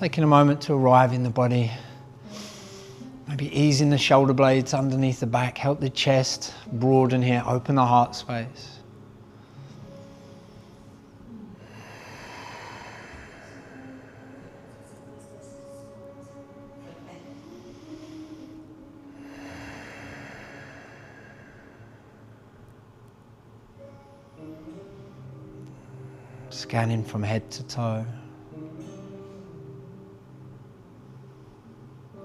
taking a moment to arrive in the body. Maybe easing the shoulder blades underneath the back, help the chest broaden here, open the heart space. Scanning from head to toe.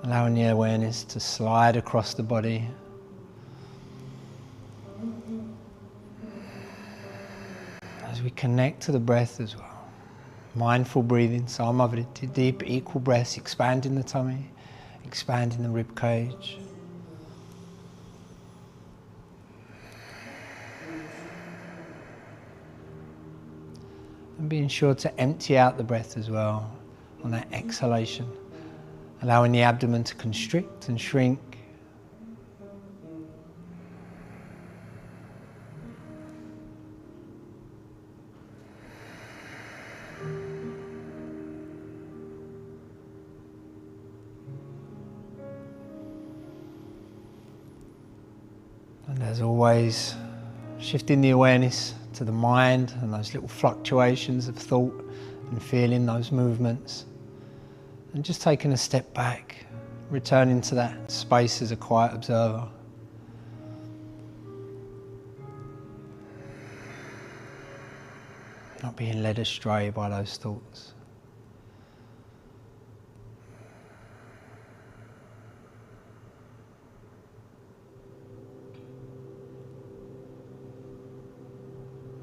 Allowing the awareness to slide across the body. As we connect to the breath as well. Mindful breathing, some of it deep, equal breaths, expanding the tummy, expanding the rib cage. And being sure to empty out the breath as well on that exhalation. Allowing the abdomen to constrict and shrink. And as always, shifting the awareness to the mind and those little fluctuations of thought and feeling, those movements. And just taking a step back, returning to that space as a quiet observer. Not being led astray by those thoughts.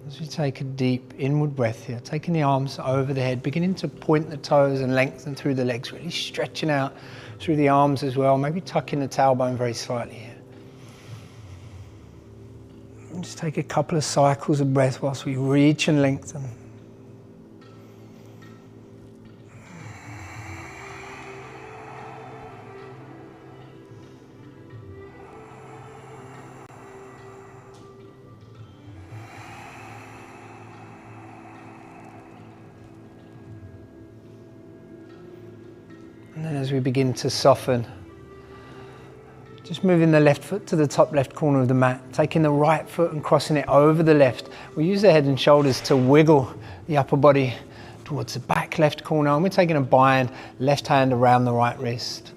As we take a deep inward breath here, taking the arms over the head, beginning to point the toes and lengthen through the legs, really stretching out through the arms as well, maybe tucking the tailbone very slightly here. And just take a couple of cycles of breath whilst we reach and lengthen. And then as we begin to soften, just moving the left foot to the top left corner of the mat, taking the right foot and crossing it over the left. We use the head and shoulders to wiggle the upper body towards the back left corner, and we're taking a bind, left hand around the right wrist.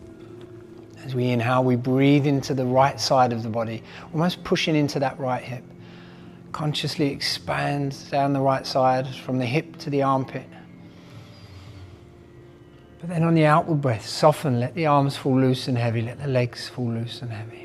As we inhale, we breathe into the right side of the body, almost pushing into that right hip. Consciously expand down the right side from the hip to the armpit. But then on the outward breath, soften, let the arms fall loose and heavy, let the legs fall loose and heavy.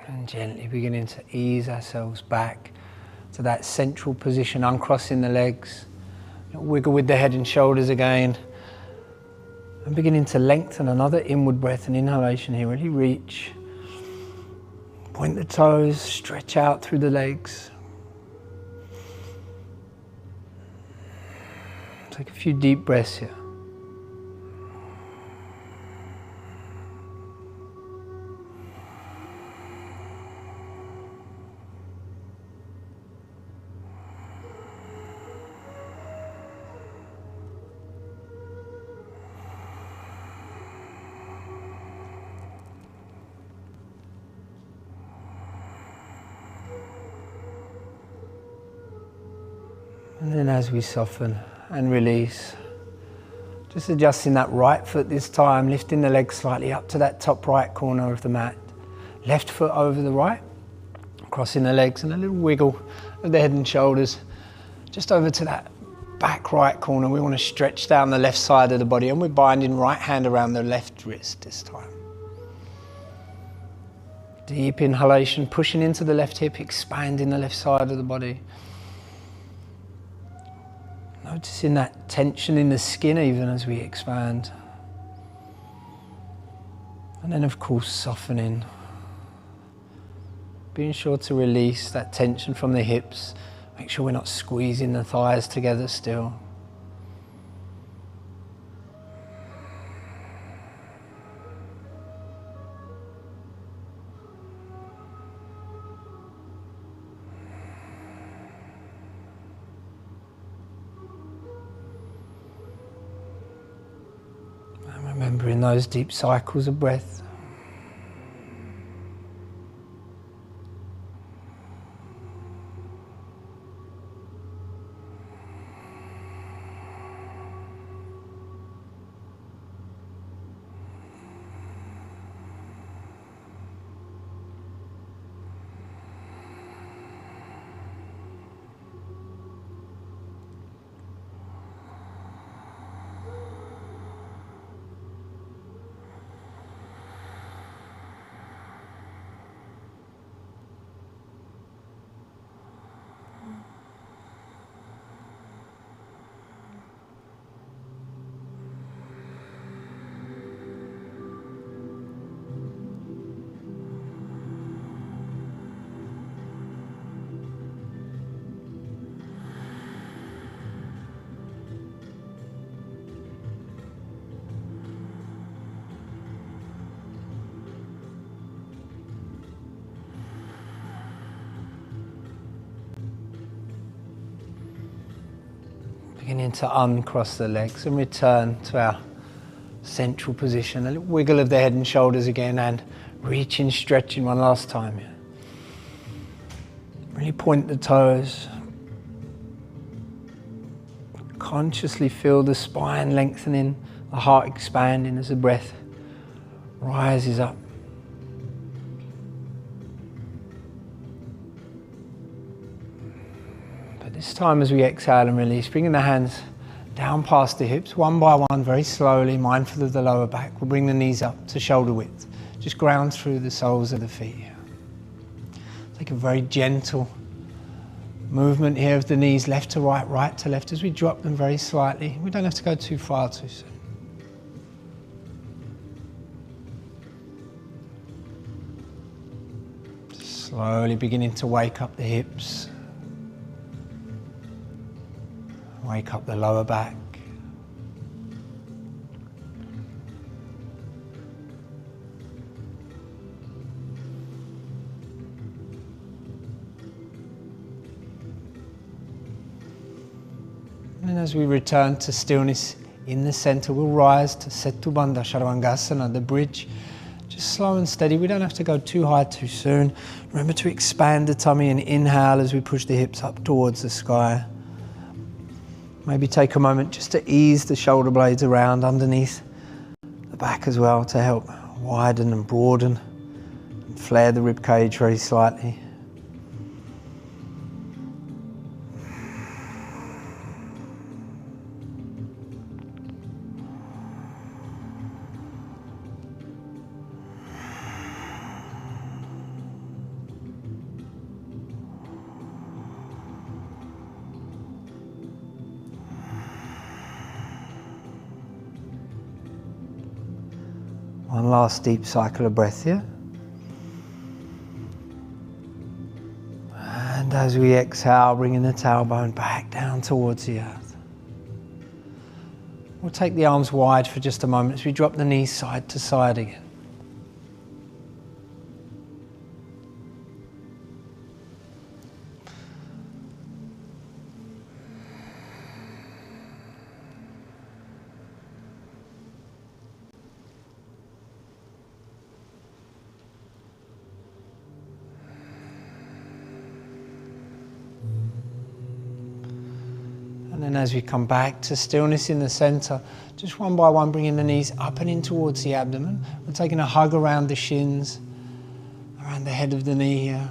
And gently beginning to ease ourselves back to that central position, uncrossing the legs. Wiggle with the head and shoulders again. And beginning to lengthen, another inward breath and inhalation here. Really reach. Point the toes, stretch out through the legs. Take a few deep breaths here. And then as we soften and release, just adjusting that right foot this time, lifting the leg slightly up to that top right corner of the mat. Left foot over the right, crossing the legs, and a little wiggle of the head and shoulders just over to that back right corner. We want to stretch down the left side of the body, and we're binding right hand around the left wrist this time. Deep inhalation, pushing into the left hip, expanding the left side of the body. Noticing that tension in the skin even as we expand. And then of course softening. Being sure to release that tension from the hips. Make sure we're not squeezing the thighs together still. And remembering those deep cycles of breath. Beginning to uncross the legs and return to our central position. A little wiggle of the head and shoulders again, and reaching, stretching one last time. Really point the toes. Consciously feel the spine lengthening, the heart expanding as the breath rises up. This time as we exhale and release, bringing the hands down past the hips, one by one, very slowly, mindful of the lower back. We'll bring the knees up to shoulder width. Just ground through the soles of the feet. Take a very gentle movement here of the knees, left to right, right to left, as we drop them very slightly. We don't have to go too far too soon. Slowly beginning to wake up the hips. Wake up the lower back. And as we return to stillness in the center, we'll rise to Setu Bandha Chaturanga, the bridge. Just slow and steady. We don't have to go too high too soon. Remember to expand the tummy and inhale as we push the hips up towards the sky. Maybe take a moment just to ease the shoulder blades around underneath the back as well to help widen and broaden and flare the rib cage very slightly. One last deep cycle of breath here. And as we exhale, bringing the tailbone back down towards the earth. We'll take the arms wide for just a moment as we drop the knees side to side again. And then as we come back to stillness in the center, just one by one bringing the knees up and in towards the abdomen. We're taking a hug around the shins, around the head of the knee here.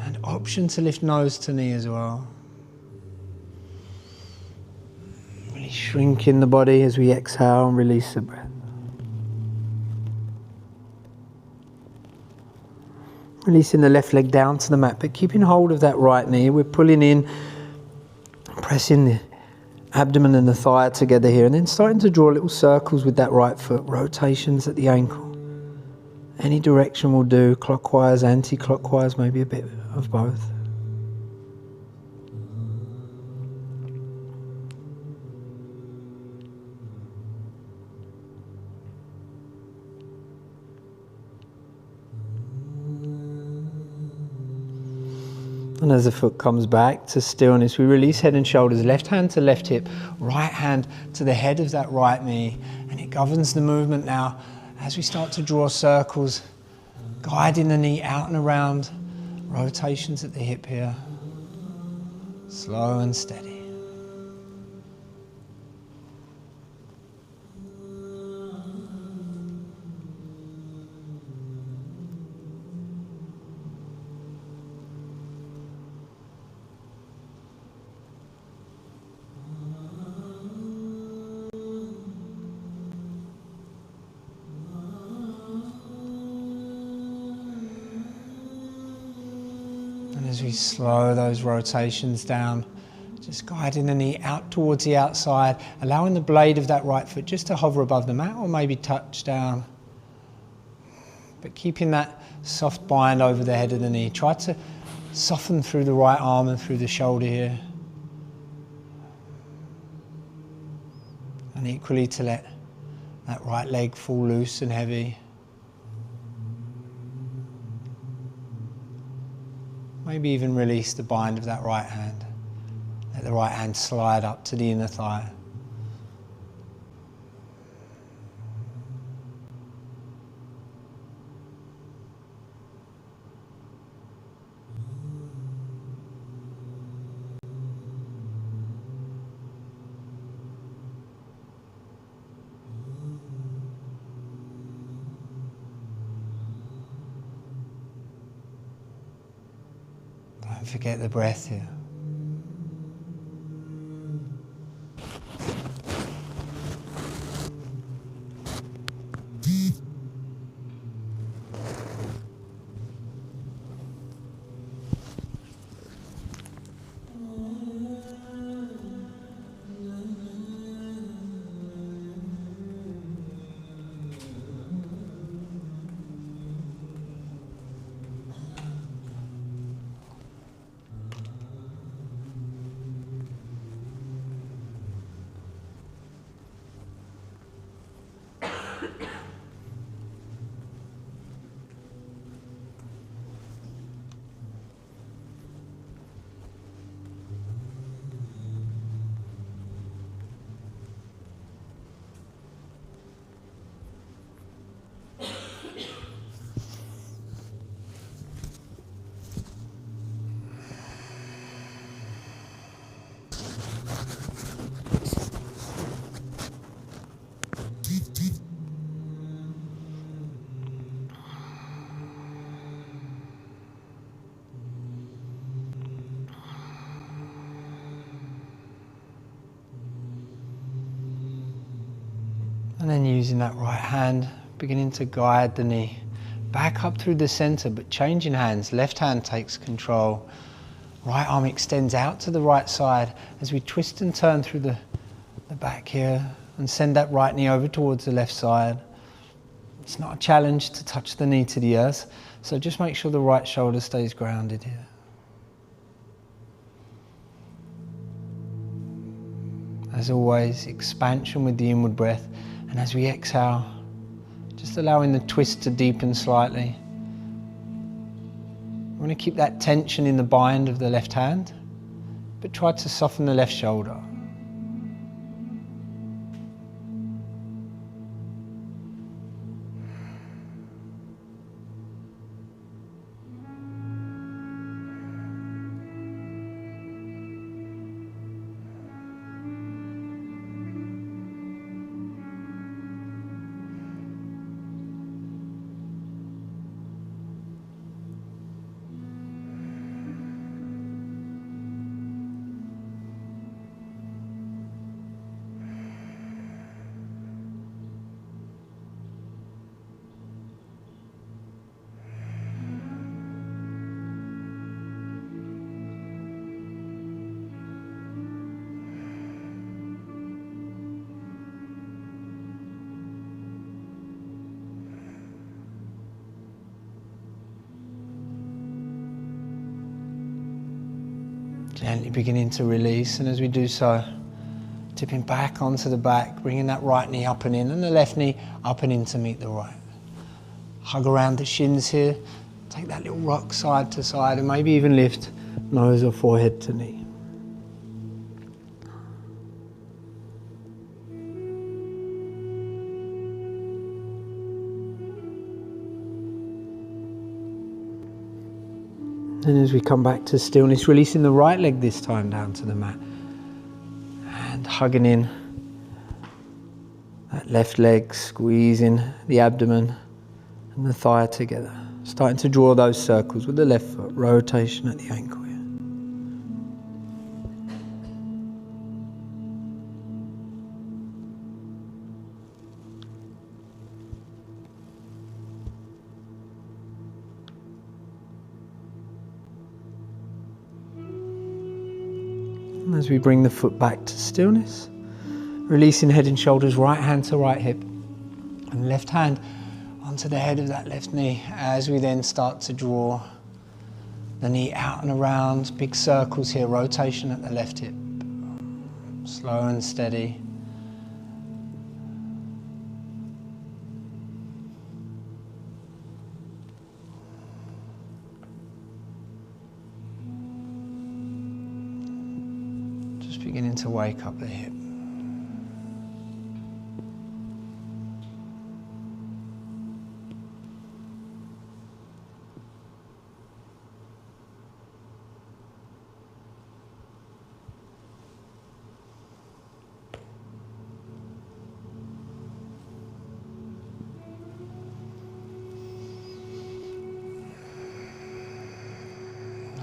And option to lift nose to knee as well. Really shrinking the body as we exhale and release the breath. Releasing the left leg down to the mat, but keeping hold of that right knee. We're pulling in, pressing the abdomen and the thigh together here, and then starting to draw little circles with that right foot, rotations at the ankle. Any direction will do, clockwise, anti-clockwise, maybe a bit of both. And as the foot comes back to stillness, we release head and shoulders, left hand to left hip, right hand to the head of that right knee. And it governs the movement now as we start to draw circles, guiding the knee out and around, rotations at the hip here, slow and steady. As we slow those rotations down, just guiding the knee out towards the outside, allowing the blade of that right foot just to hover above the mat or maybe touch down. But keeping that soft bind over the head of the knee. Try to soften through the right arm and through the shoulder here. And equally to let that right leg fall loose and heavy. Maybe even release the bind of that right hand. Let the right hand slide up to the inner thigh. Don't forget the breath here. And then using that right hand, beginning to guide the knee back up through the center, but changing hands. Left hand takes control. Right arm extends out to the right side as we twist and turn through the back here and send that right knee over towards the left side. It's not a challenge to touch the knee to the earth, so just make sure the right shoulder stays grounded here. As always, expansion with the inward breath. And as we exhale, just allowing the twist to deepen slightly. We want to keep that tension in the bind of the left hand, but try to soften the left shoulder. Gently beginning to release, and as we do so, tipping back onto the back, bringing that right knee up and in, and the left knee up and in to meet the right. Hug around the shins here, take that little rock side to side, and maybe even lift nose or forehead to knee. And as we come back to stillness, releasing the right leg this time down to the mat. And hugging in that left leg, squeezing the abdomen and the thigh together. Starting to draw those circles with the left foot, rotation at the ankle here. As we bring the foot back to stillness, releasing head and shoulders, right hand to right hip, and left hand onto the head of that left knee, as we then start to draw the knee out and around, big circles here, rotation at the left hip, slow and steady. Beginning to wake up the hip.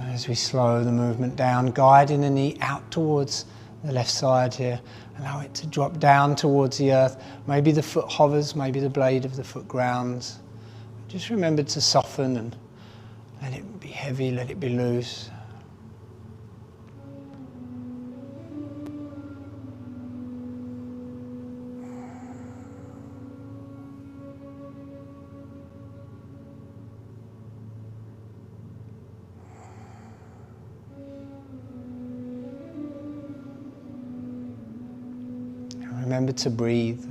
As we slow the movement down, guiding the knee out towards the left side here, allow it to drop down towards the earth. Maybe the foot hovers, maybe the blade of the foot grounds. Just remember to soften and let it be heavy, let it be loose. Remember to breathe.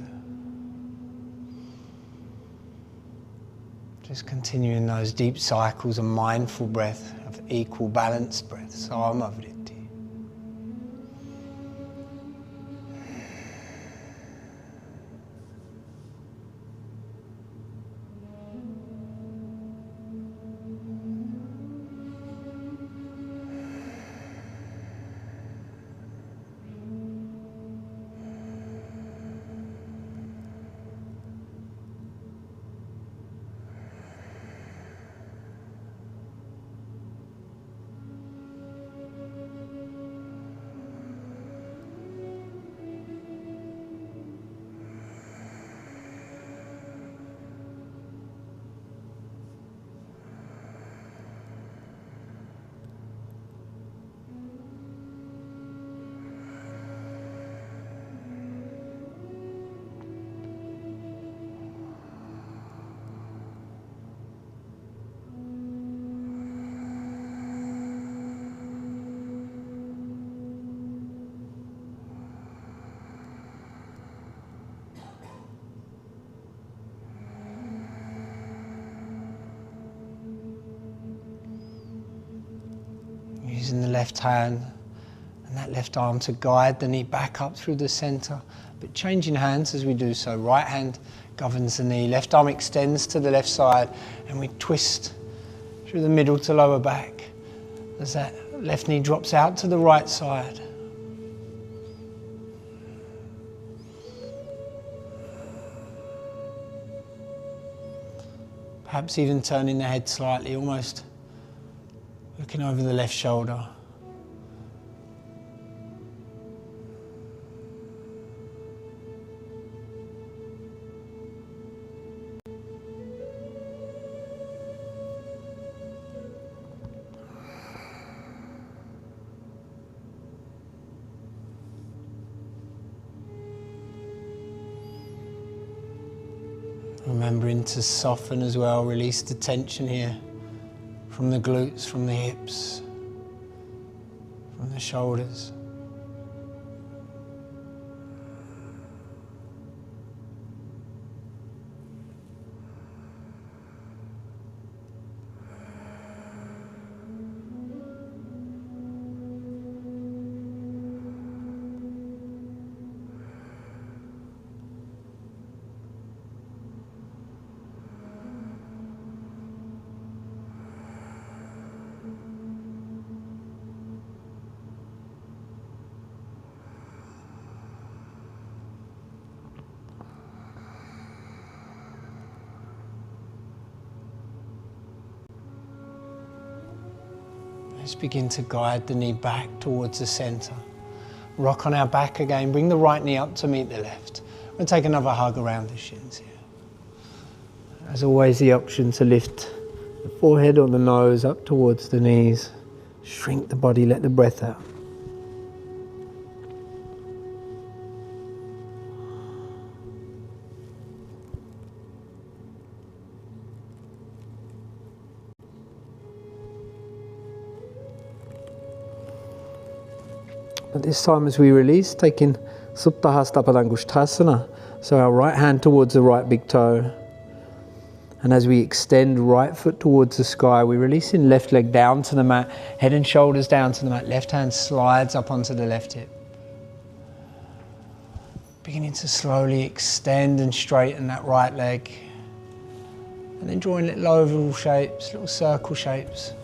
Just continuing those deep cycles of mindful breath, of equal balanced breath. Samavritti. Using the left hand and that left arm to guide the knee back up through the center, but changing hands as we do so. Right hand governs the knee, left arm extends to the left side, and we twist through the middle to lower back as that left knee drops out to the right side. Perhaps even turning the head slightly, almost looking over the left shoulder. Remembering to soften as well, release the tension here from the glutes, from the hips, from the shoulders. Let's begin to guide the knee back towards the center. Rock on our back again. Bring the right knee up to meet the left. We'll take another hug around the shins here. As always, the option to lift the forehead or the nose up towards the knees. Shrink the body, let the breath out. At this time, as we release, taking Supta Hasta Padangusthasana, so our right hand towards the right big toe. And as we extend right foot towards the sky, we're releasing left leg down to the mat, head and shoulders down to the mat, left hand slides up onto the left hip. Beginning to slowly extend and straighten that right leg. And then drawing little oval shapes, little circle shapes.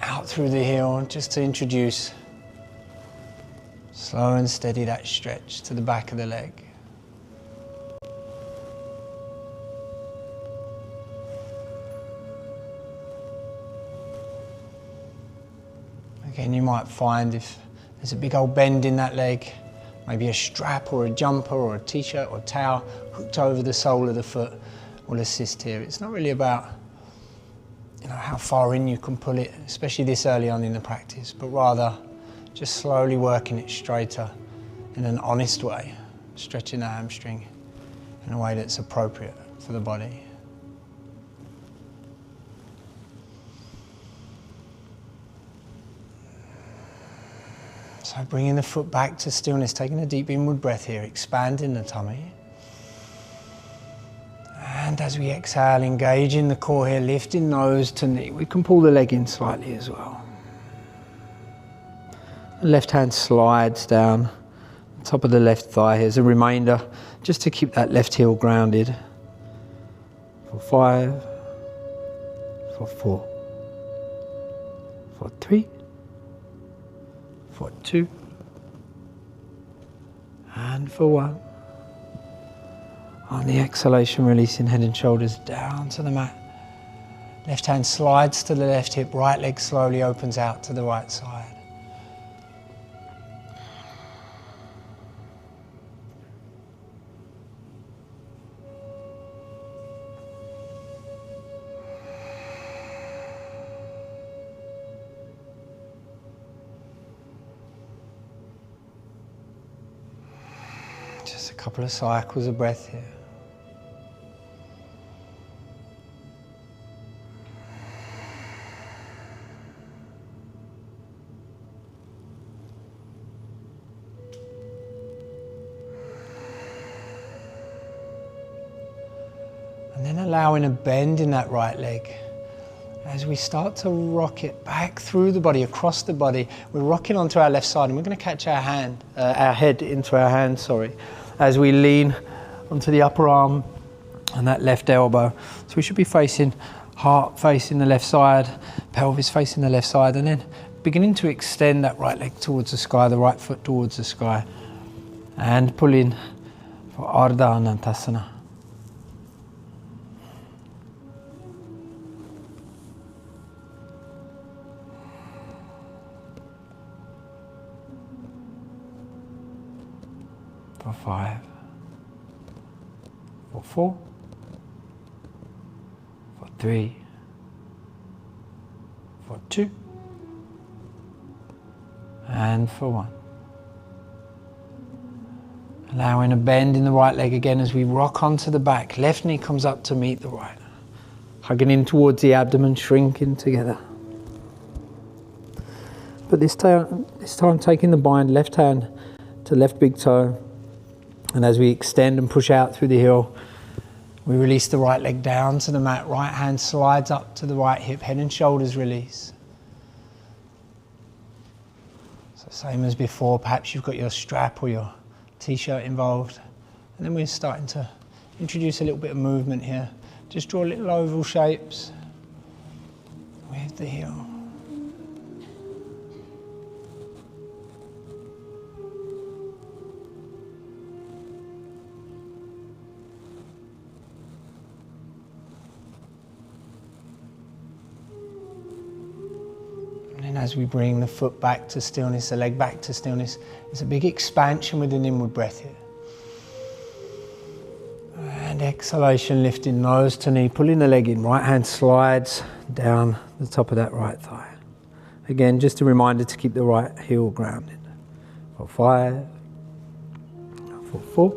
Out through the heel, just to introduce slow and steady that stretch to the back of the leg. Again, you might find if there's a big old bend in that leg, maybe a strap or a jumper or a t-shirt or towel hooked over the sole of the foot will assist here. It's not really about how far in you can pull it, especially this early on in the practice, but rather just slowly working it straighter in an honest way, stretching the hamstring in a way that's appropriate for the body. So bringing the foot back to stillness, taking a deep inward breath here, expanding the tummy. And as we exhale, engaging the core here, lifting nose to knee. We can pull the leg in slightly as well. The left hand slides down the top of the left thigh. Here's a reminder just to keep that left heel grounded. For 5, for 4, for 3, for 2, and for 1. On the exhalation, releasing head and shoulders down to the mat. Left hand slides to the left hip, right leg slowly opens out to the right side. Just a couple of cycles of breath here. And then allowing a bend in that right leg. As we start to rock it back through the body, across the body, we're rocking onto our left side and we're going to catch our head into our hand, as we lean onto the upper arm and that left elbow. So we should be facing heart facing the left side, pelvis facing the left side, and then beginning to extend that right leg towards the sky, the right foot towards the sky, and pull in for Ardha Anantasana. For 5, for 4, for 3, for 2, and for 1. Allowing a bend in the right leg again as we rock onto the back. Left knee comes up to meet the right. Hugging in towards the abdomen, shrinking together. but this time taking the bind, left hand to left big toe, and as we extend and push out through the heel, we release the right leg down to the mat, right hand slides up to the right hip, head and shoulders release. So same as before, perhaps you've got your strap or your t-shirt involved, and then we're starting to introduce a little bit of movement here. Just draw little oval shapes with the heel. And as we bring the foot back to stillness, the leg back to stillness, there's a big expansion with an inward breath here. And exhalation, lifting nose to knee, pulling the leg in, right hand slides down the top of that right thigh. Again, just a reminder to keep the right heel grounded. For 5, for 4,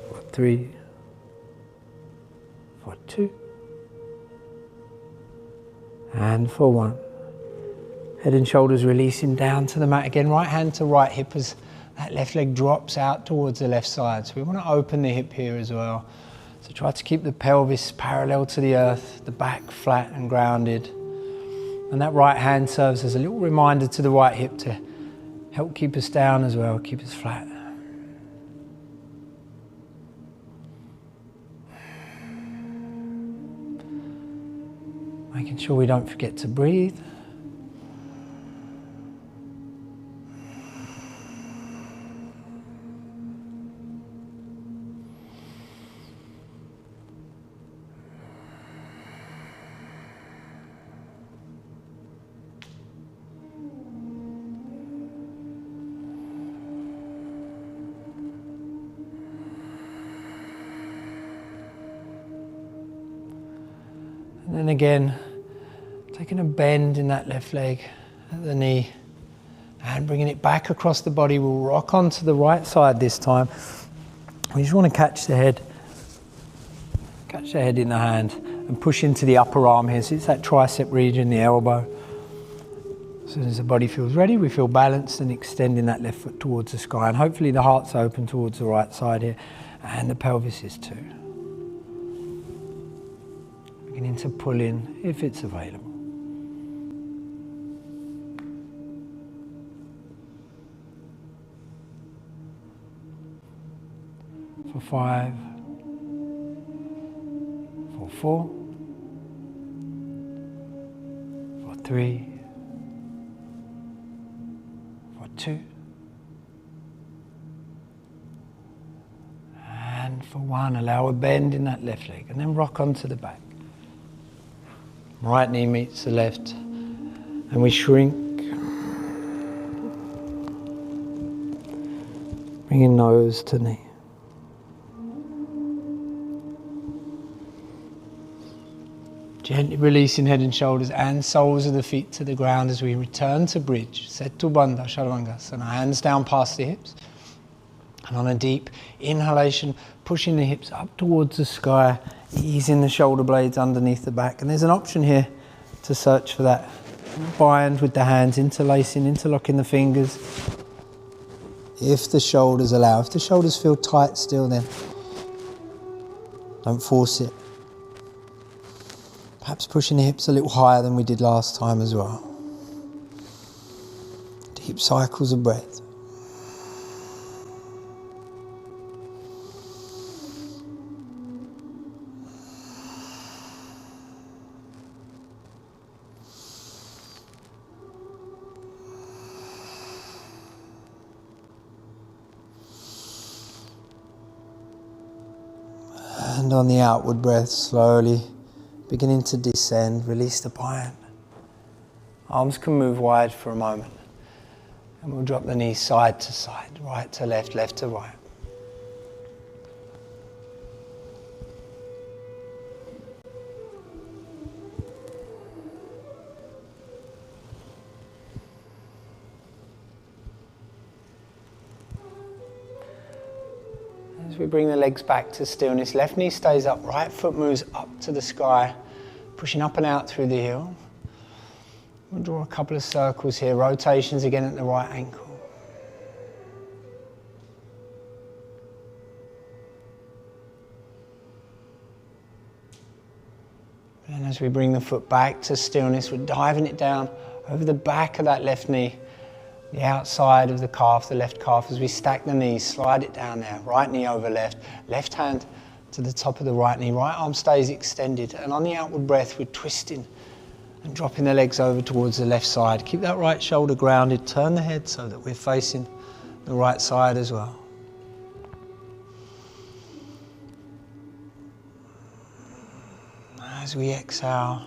for 3, for 2, and for 1. Head and shoulders releasing down to the mat again. Right hand to right hip as that left leg drops out towards the left side. So we want to open the hip here as well. So try to keep the pelvis parallel to the earth, the back flat and grounded. And that right hand serves as a little reminder to the right hip to help keep us down as well, keep us flat. Making sure we don't forget to breathe. And then again, taking a bend in that left leg at the knee and bringing it back across the body. We'll rock onto the right side this time. We just want to catch the head in the hand and push into the upper arm here. So it's that tricep region, the elbow. As soon as the body feels ready, we feel balanced and extending that left foot towards the sky. And hopefully the heart's open towards the right side here and the pelvis is too. Beginning to pull in if it's available. For 5, for 4, for 3, for 2, and for 1. Allow a bend in that left leg and then rock onto the back. Right knee meets the left and we shrink. Bringing nose to knee. Gently releasing head and shoulders and soles of the feet to the ground as we return to bridge. Setu Bandha Chaturanga. Hands down past the hips. And on a deep inhalation, pushing the hips up towards the sky, easing the shoulder blades underneath the back. And there's an option here to search for that bind with the hands, interlacing, interlocking the fingers. If the shoulders allow, if the shoulders feel tight still, then don't force it. Perhaps pushing the hips a little higher than we did last time as well. Deep cycles of breath. And on the outward breath, slowly beginning to descend, release the bind. Arms can move wide for a moment. And we'll drop the knees side to side, right to left, left to right. As we bring the legs back to stillness, left knee stays up, right foot moves up to the sky, pushing up and out through the heel. We'll draw a couple of circles here, rotations again at the right ankle. And as we bring the foot back to stillness, we're diving it down over the back of that left knee, the outside of the calf, the left calf. As we stack the knees, slide it down there, right knee over left, left hand to the top of the right knee, right arm stays extended. And on the outward breath, we're twisting and dropping the legs over towards the left side. Keep that right shoulder grounded, turn the head so that we're facing the right side as well. As we exhale,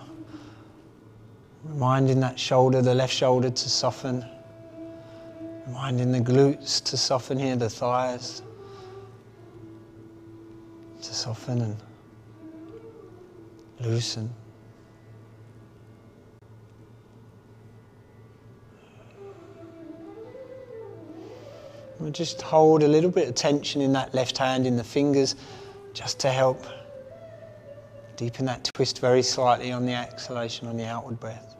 reminding that shoulder, the left shoulder to soften, reminding the glutes to soften here, the thighs to soften and loosen. We'll just hold a little bit of tension in that left hand, in the fingers, just to help deepen that twist very slightly on the exhalation, on the outward breath.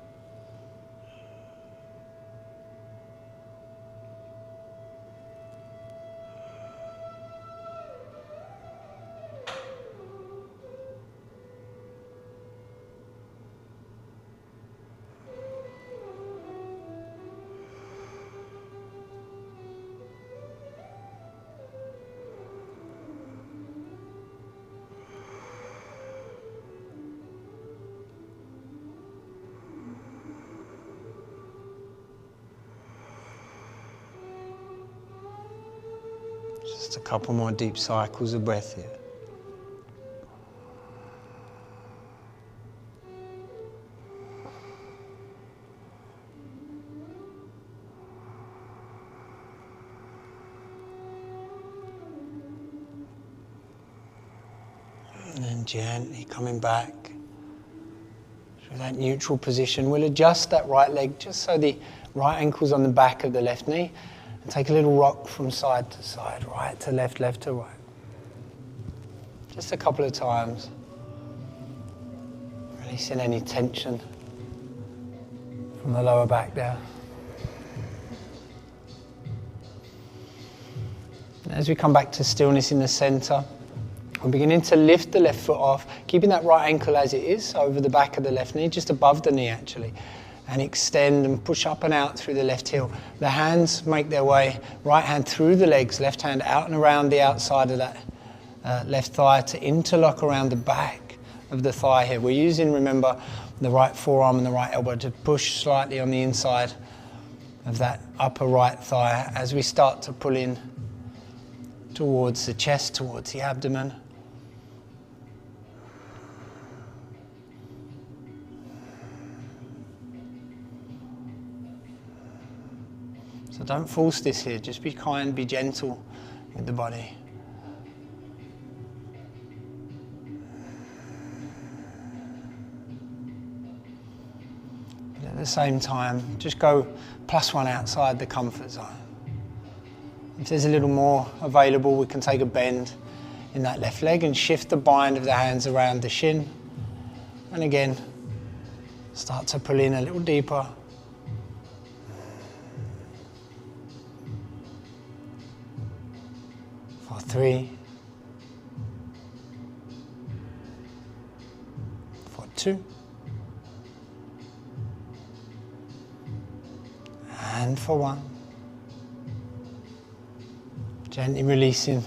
Just a couple more deep cycles of breath here. And then gently coming back to that neutral position. We'll adjust that right leg just so the right ankle's on the back of the left knee. And take a little rock from side to side, right to left, left to right. Just a couple of times. Releasing any tension from the lower back there. And as we come back to stillness in the center, we're beginning to lift the left foot off, keeping that right ankle as it is, over the back of the left knee, just above the knee actually. And extend and push up and out through the left heel. The hands make their way, right hand through the legs, left hand out and around the outside of that left thigh to interlock around the back of the thigh here. We're using, remember, the right forearm and the right elbow to push slightly on the inside of that upper right thigh as we start to pull in towards the chest, towards the abdomen. So don't force this here, just be kind, be gentle with the body. But at the same time, just go +1 outside the comfort zone. If there's a little more available, we can take a bend in that left leg and shift the bind of the hands around the shin. And again, start to pull in a little deeper. For 3, for 2, and for 1. Gently releasing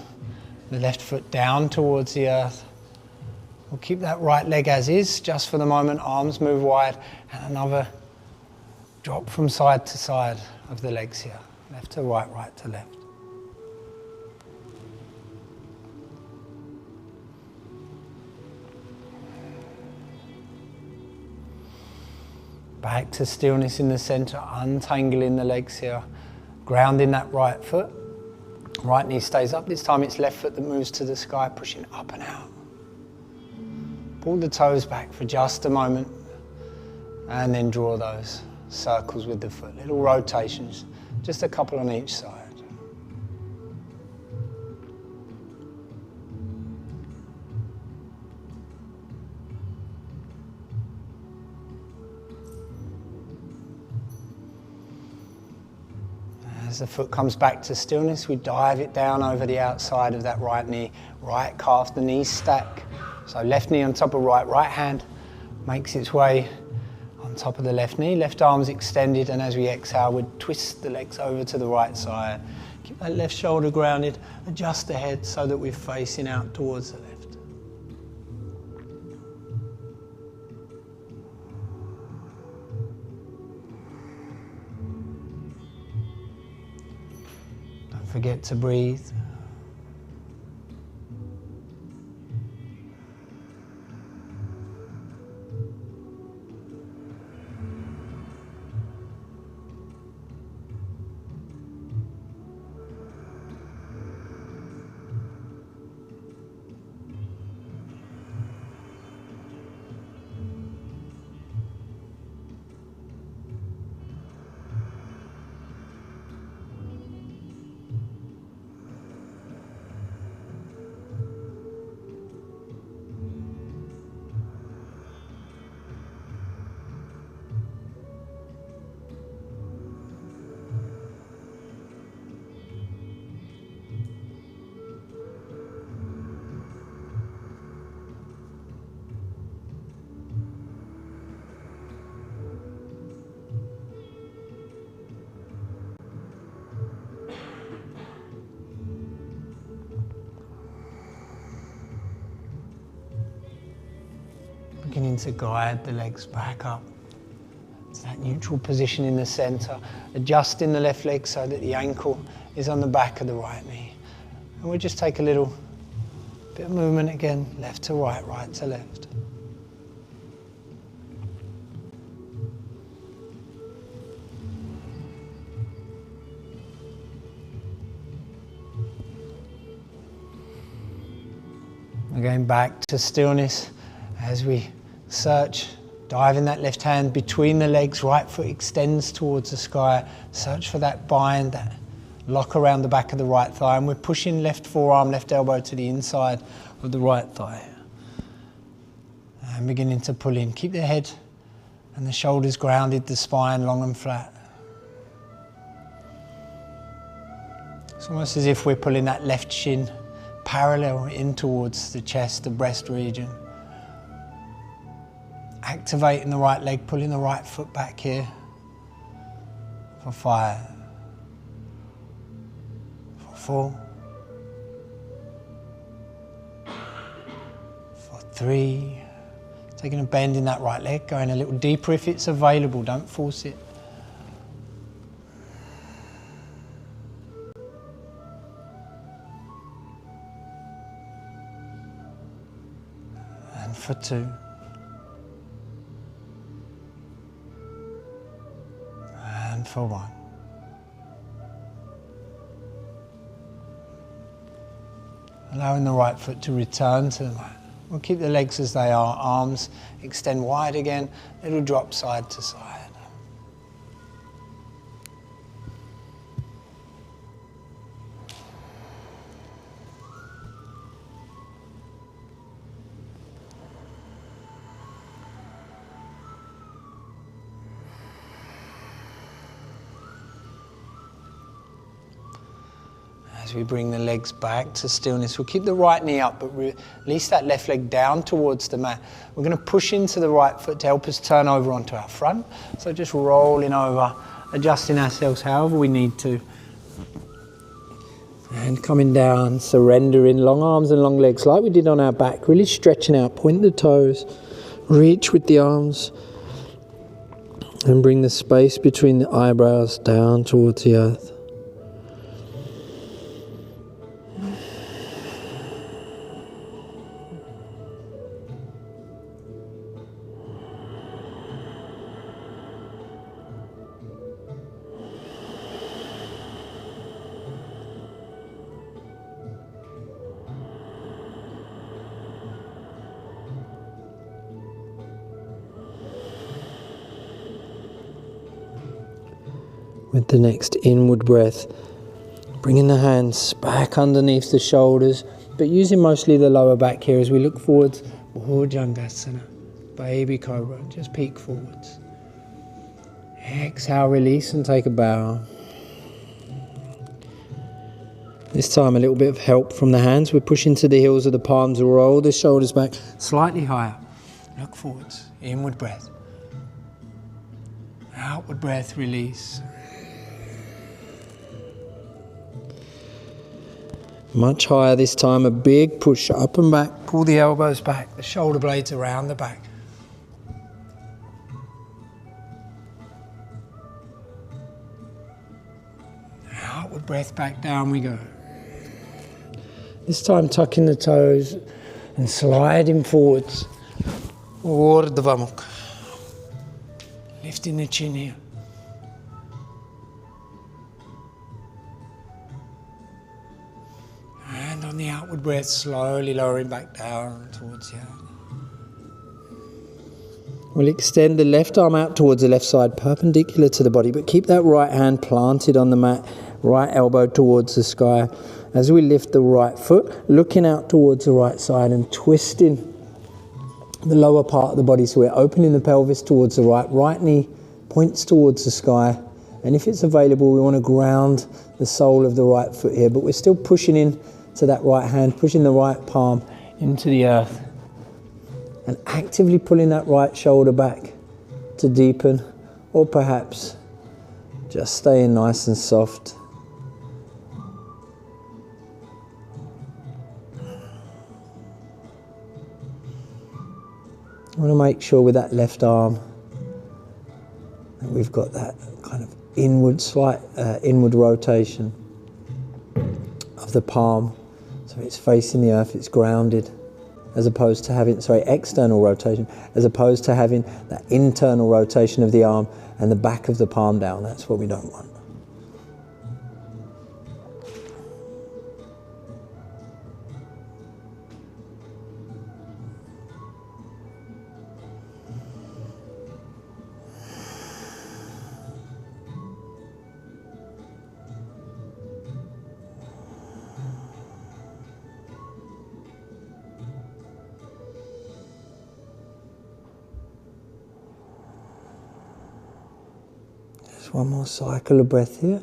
the left foot down towards the earth. We'll keep that right leg as is, just for the moment. Arms move wide, and another drop from side to side of the legs here. Left to right, right to left. Back to stillness in the center, untangling the legs here, grounding that right foot. Right knee stays up, this time it's left foot that moves to the sky, pushing up and out. Pull the toes back for just a moment and then draw those circles with the foot, little rotations, just a couple on each side. As the foot comes back to stillness, we dive it down over the outside of that right knee, right calf, the knees stack. So left knee on top of right hand makes its way on top of the left knee, left arm's extended, and as we exhale, we twist the legs over to the right side. Keep that left shoulder grounded, adjust the head so that we're facing out towards the left. Forget to breathe. Beginning to guide the legs back up to that neutral position in the center, adjusting the left leg so that the ankle is on the back of the right knee. And we'll just take a little bit of movement again, left to right, right to left. Again, back to stillness as we search, diving that left hand between the legs, right foot extends towards the sky, search for that bind, that lock around the back of the right thigh, and we're pushing left forearm, left elbow to the inside of the right thigh. And beginning to pull in. Keep the head and the shoulders grounded, the spine long and flat. It's almost as if we're pulling that left shin parallel in towards the chest, the breast region. Activating the right leg, pulling the right foot back here for 5, for 4, for 3. Taking a bend in that right leg, going a little deeper if it's available, don't force it. And for 2. For 1. Allowing the right foot to return to the mat. We'll keep the legs as they are, arms extend wide again, little drop side to side. As we bring the legs back to stillness, we'll keep the right knee up, but release that left leg down towards the mat. We're going to push into the right foot to help us turn over onto our front. So just rolling over, adjusting ourselves however we need to. And coming down, surrendering, long arms and long legs like we did on our back, really stretching out, point the toes, reach with the arms, and bring the space between the eyebrows down towards the earth. With the next inward breath, bringing the hands back underneath the shoulders, but using mostly the lower back here as we look forwards. Bhujangasana, baby cobra, just peek forwards. Exhale, release and take a bow. This time a little bit of help from the hands. We're pushing to the heels of the palms, roll the shoulders back slightly higher. Look forwards, inward breath. Outward breath, release. Much higher this time, a big push up and back. Pull the elbows back, the shoulder blades around the back. Outward breath, back down we go. This time tucking the toes and sliding forwards. Urdhva Mukha. Lifting the chin here. And on the outward breath, slowly lowering back down towards the earth. We'll extend the left arm out towards the left side, perpendicular to the body, but keep that right hand planted on the mat, right elbow towards the sky. As we lift the right foot, looking out towards the right side and twisting the lower part of the body. So we're opening the pelvis towards the right knee points towards the sky. And if it's available, we want to ground the sole of the right foot here, but we're still pushing in to that right hand, pushing the right palm into the earth. And actively pulling that right shoulder back to deepen, or perhaps just staying nice and soft. I want to make sure with that left arm that we've got that kind of slight inward rotation of the palm. So it's facing the earth, it's grounded, as opposed to having, external rotation, as opposed to having that internal rotation of the arm and the back of the palm down. That's what we don't want. One more cycle of breath here.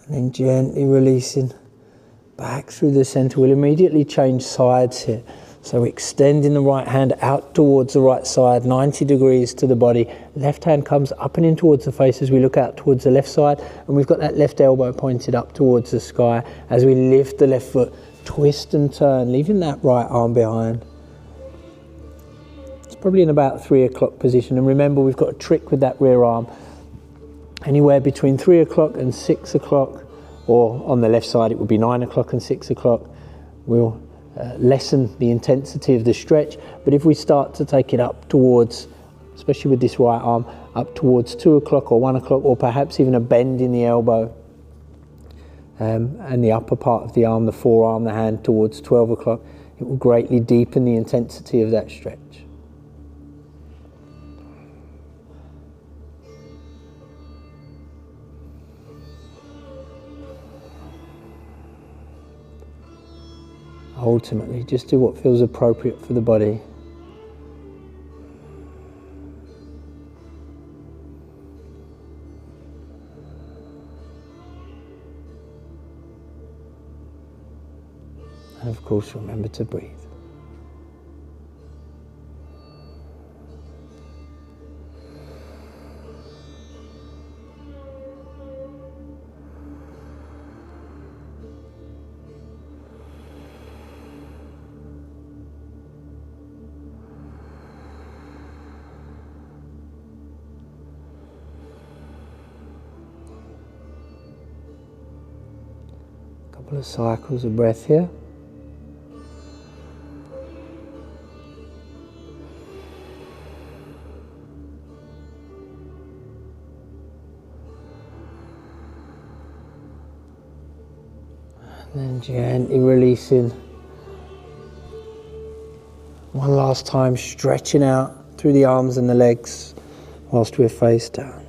And then gently releasing back through the center. We'll immediately change sides here. So extending the right hand out towards the right side, 90 degrees to the body. Left hand comes up and in towards the face as we look out towards the left side. And we've got that left elbow pointed up towards the sky. As we lift the left foot, twist and turn, leaving that right arm behind. It's probably in about 3 o'clock position. And remember, we've got a trick with that rear arm. Anywhere between 3 o'clock and 6 o'clock, or on the left side, it would be 9 o'clock and 6 o'clock. We'll lessen the intensity of the stretch, but if we start to take it up towards, especially with this right arm, up towards 2 o'clock or 1 o'clock, or perhaps even a bend in the elbow and the upper part of the arm, the forearm, the hand towards 12 o'clock, it will greatly deepen the intensity of that stretch. Ultimately, just do what feels appropriate for the body. And of course, remember to breathe. Couple of cycles of breath here. And then gently releasing. One last time, stretching out through the arms and the legs whilst we're face down.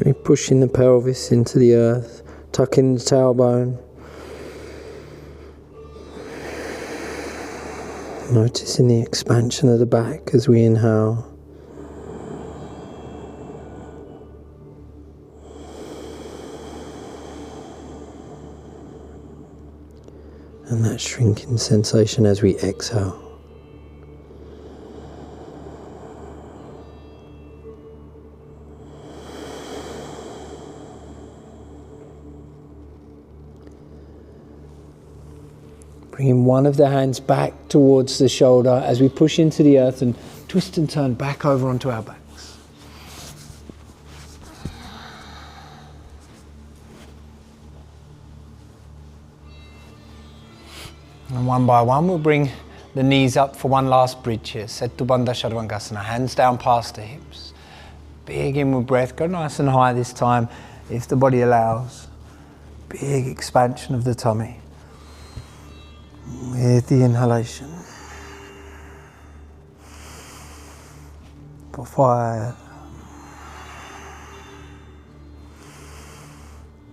We're pushing the pelvis into the earth, tucking the tailbone. Noticing the expansion of the back as we inhale. And that shrinking sensation as we exhale. Bringing one of the hands back towards the shoulder as we push into the earth and twist and turn back over onto our backs. And one by one we'll bring the knees up for one last bridge here. Setu Bandha Chaturvangasana, hands down past the hips. Big inward breath, go nice and high this time if the body allows. Big expansion of the tummy. With the inhalation. For 5.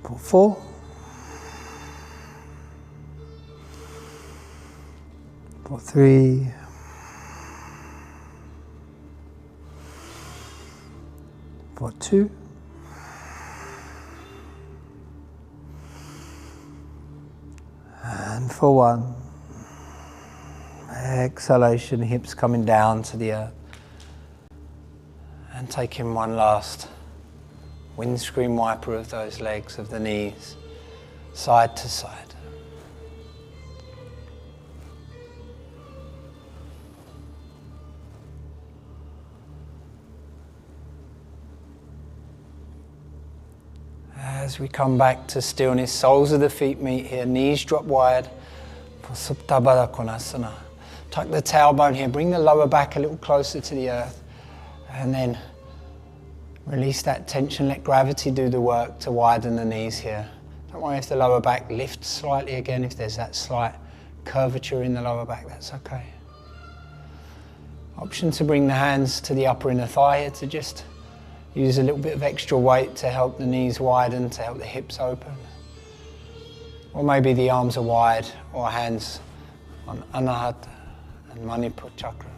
For 4. For 3. For 2. And for 1. Exhalation, hips coming down to the earth. And taking one last windscreen wiper of those legs, of the knees, side to side. As we come back to stillness, soles of the feet meet here, knees drop wide for Supta Baddha Konasana. Tuck the tailbone here, bring the lower back a little closer to the earth, and then release that tension, let gravity do the work to widen the knees here. Don't worry if the lower back lifts slightly again, if there's that slight curvature in the lower back, that's okay. Option to bring the hands to the upper inner thigh here, to just use a little bit of extra weight to help the knees widen, to help the hips open. Or maybe the arms are wide, or hands on Anahata and Manipur chakra,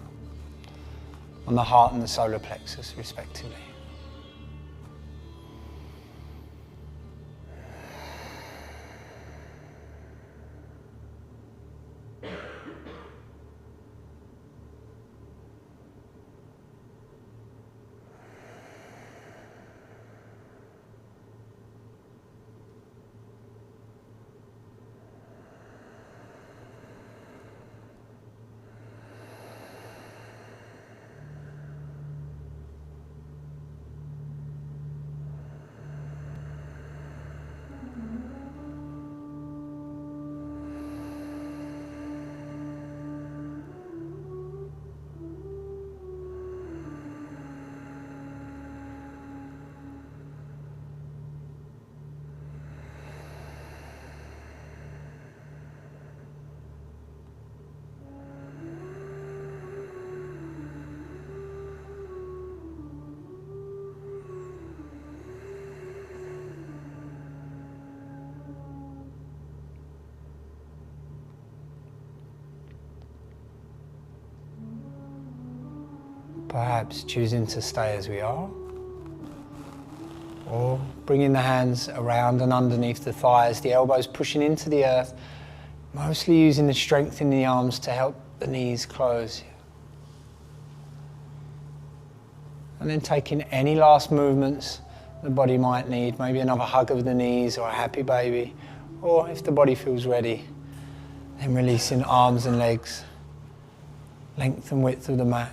on the heart and the solar plexus respectively. Perhaps choosing to stay as we are, or bringing the hands around and underneath the thighs, the elbows pushing into the earth, mostly using the strength in the arms to help the knees close. And then taking any last movements the body might need, maybe another hug of the knees or a happy baby, or if the body feels ready, then releasing arms and legs, length and width of the mat.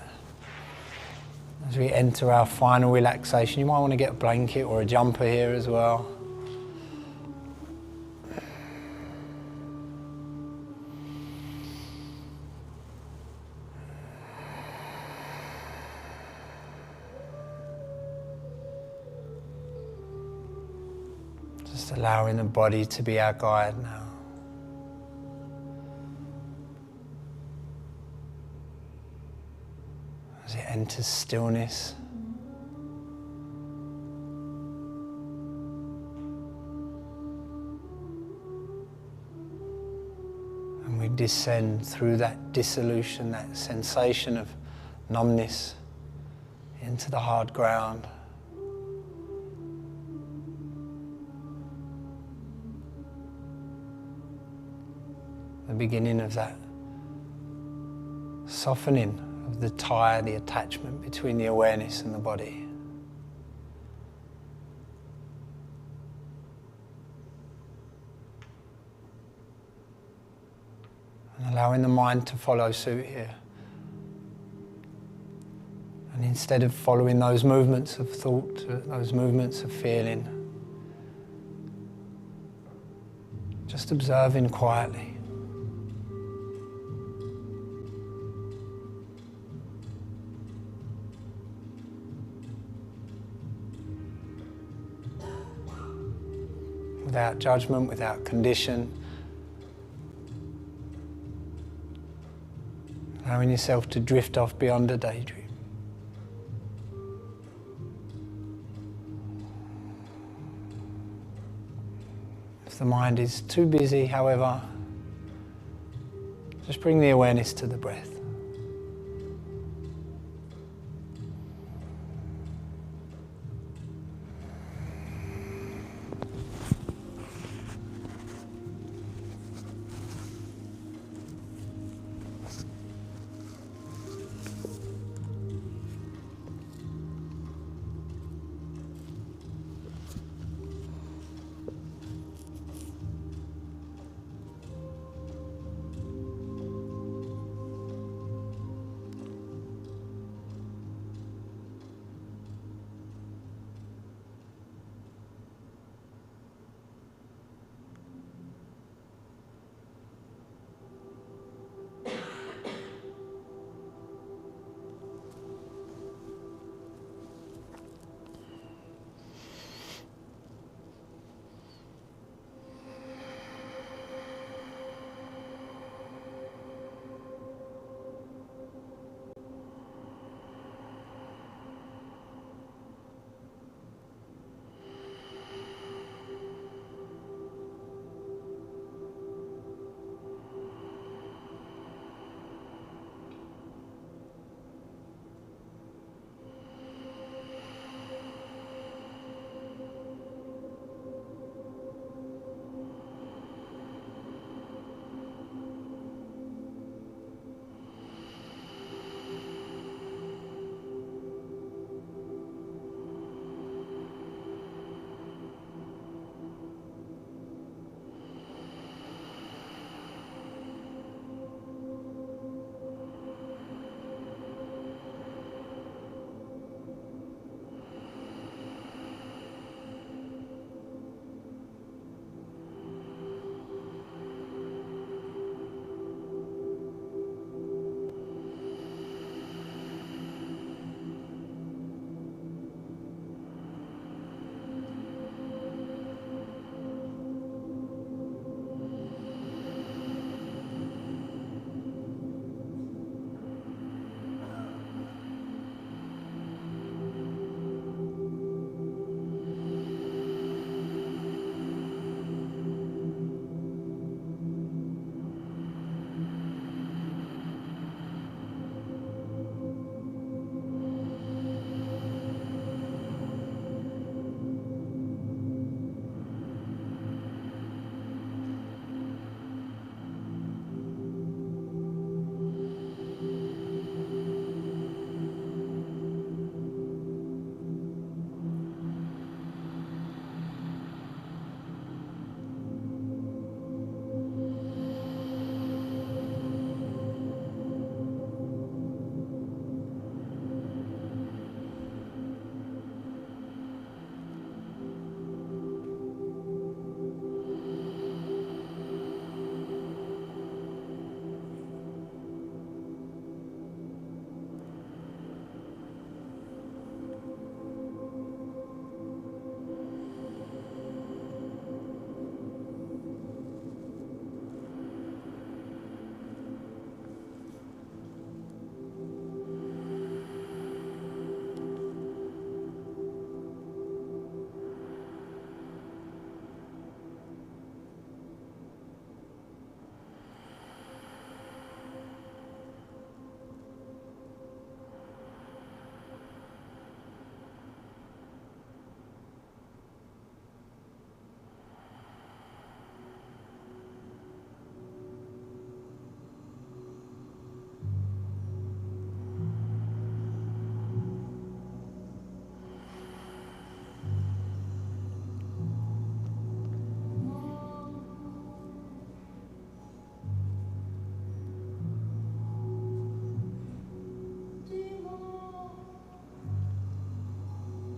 As we enter our final relaxation, you might want to get a blanket or a jumper here as well. Just allowing the body to be our guide now. As it enters stillness, descend through that dissolution, that sensation of numbness into the hard ground. The beginning of that softening of the tie, the attachment between the awareness and the body. And allowing the mind to follow suit here. And instead of following those movements of thought, those movements of feeling, just observing quietly. Without judgment, without condition. Allowing yourself to drift off beyond a daydream. If the mind is too busy, however, just bring the awareness to the breath.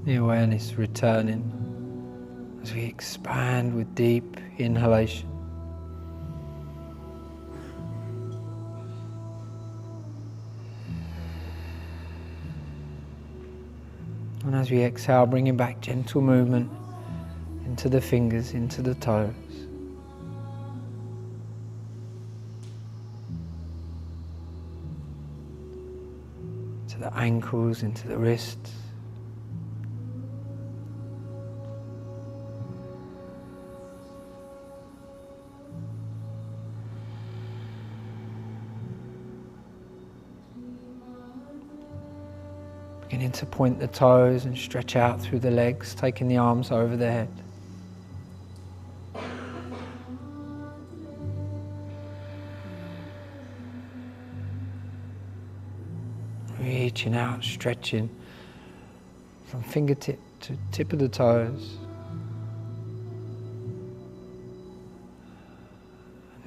The awareness returning as we expand with deep inhalation. And as we exhale, bringing back gentle movement into the fingers, into the toes. To the ankles, into the wrists. Beginning to point the toes and stretch out through the legs, taking the arms over the head. Reaching out, stretching from fingertip to tip of the toes.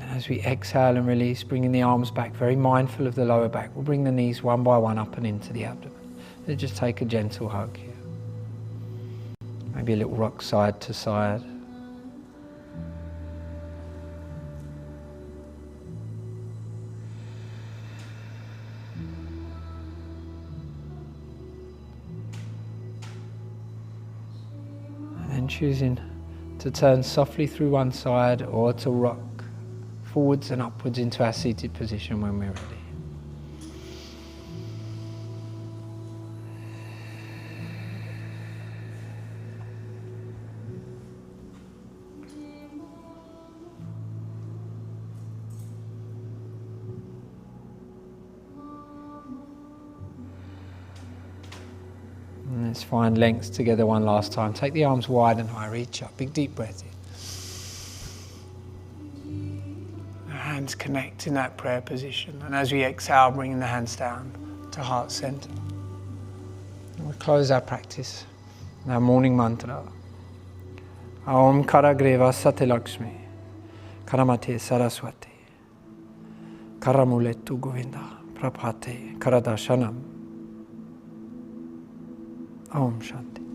And as we exhale and release, bringing the arms back, very mindful of the lower back. We'll bring the knees one by one up and into the abdomen. And just take a gentle hug here. Maybe a little rock side to side. Choosing to turn softly through one side or to rock forwards and upwards into our seated position when we're ready. Let's find lengths together one last time. Take the arms wide and high, reach up, big deep breath in. Hands connect in that prayer position. And as we exhale, bringing the hands down to heart center. And we'll close our practice, our morning mantra. Aum Karagreva Sate Lakshmi, Karamate Saraswati, Karamuletu Govinda, Prabhate Karadashanam. Om Shanti.